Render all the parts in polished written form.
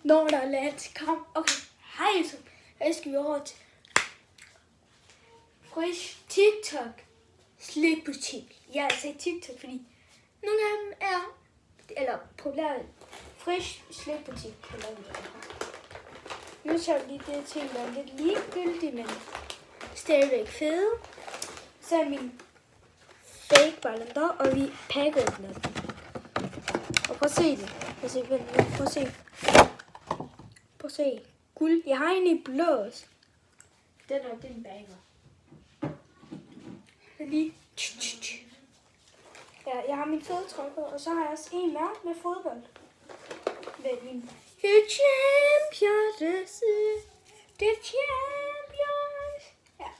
når der er landskamp. Okay, hej så. Jeg skal vi over til Frisch TikTok slikbutik. Jeg sagde TikTok, fordi nogle af dem er, eller populære Frisch slikbutik. Nu så lige det ting, der er lidt ligegyldigt, men stadigvæk fede. Så er min fake Ballon d'Or, og vi pakker den. Og prøv at se det. Prøv at se. Guld. Jeg har en i blå også. Den er den bagger. Lige. Ja, jeg har min fødetrøje på, og så har jeg også en mere med fodbold. Med min champions. The champions. Ja.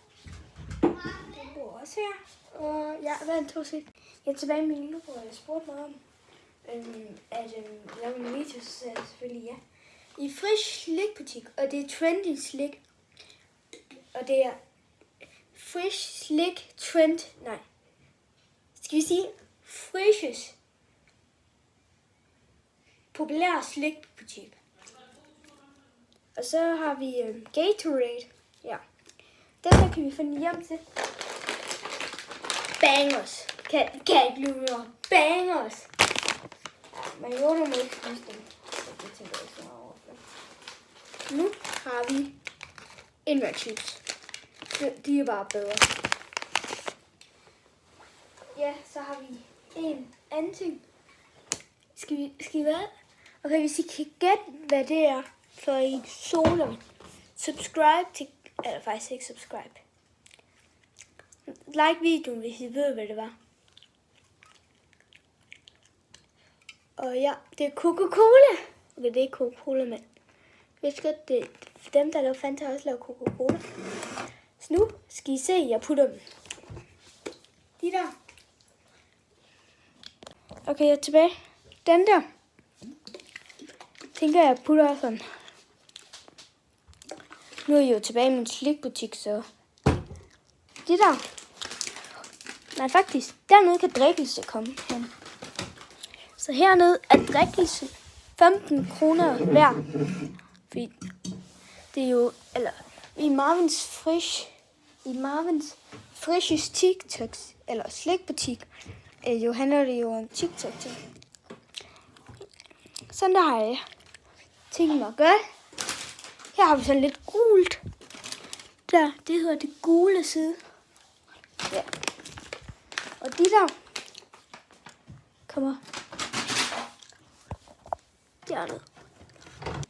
Den bor også her. Og ja, vent to sek. Jeg er tilbage med min lillebror, jeg spurgte mig om at lave en video, så sagde jeg selvfølgelig ja. I Frisch slikbutik, og det er trendy slik. Og det er Frisch slik trend, nej. Skal vi sige Frisch's populær slikbutik. Og så har vi Gatorade. Ja. Den her kan vi finde hjem til. Bangers. Kan ikke blive mere. Bangers. Ja, men jo, du må ikke spise dem. Det tænker jeg så over. Nu har vi indværtschips. De er bare bedre. Ja, så har vi en anden ting. Skal vi hvad? Okay, hvis I kan gætte, hvad det er for en soda. Subscribe til... Eller faktisk ikke subscribe. Like videoen, hvis I ved, hvad det var. Og ja, det er Coca-Cola. Okay, det er ikke Coca-Cola, men hvis godt, det er dem, der laver Fanta, har også lavet Coca-Cola. Så nu skal I se, jeg putter dem. De der. Okay, jeg er tilbage. Den der. Tænker jeg putter sådan. Nu er jeg jo tilbage i min slikbutik, så det der. Nej, faktisk, dernede kan drikkelse komme hen. Så hernede er drikkelse 15 kroner hver. Fordi det er jo, eller i Marvins Frisch's TikToks, eller slikbutik, jo handler det jo om TikTok-ting. Sådan der har jeg tænkt mig at gøre. Her har vi sådan lidt gult. Der, det hedder det gule side. Ja. Og de der kommer dernede.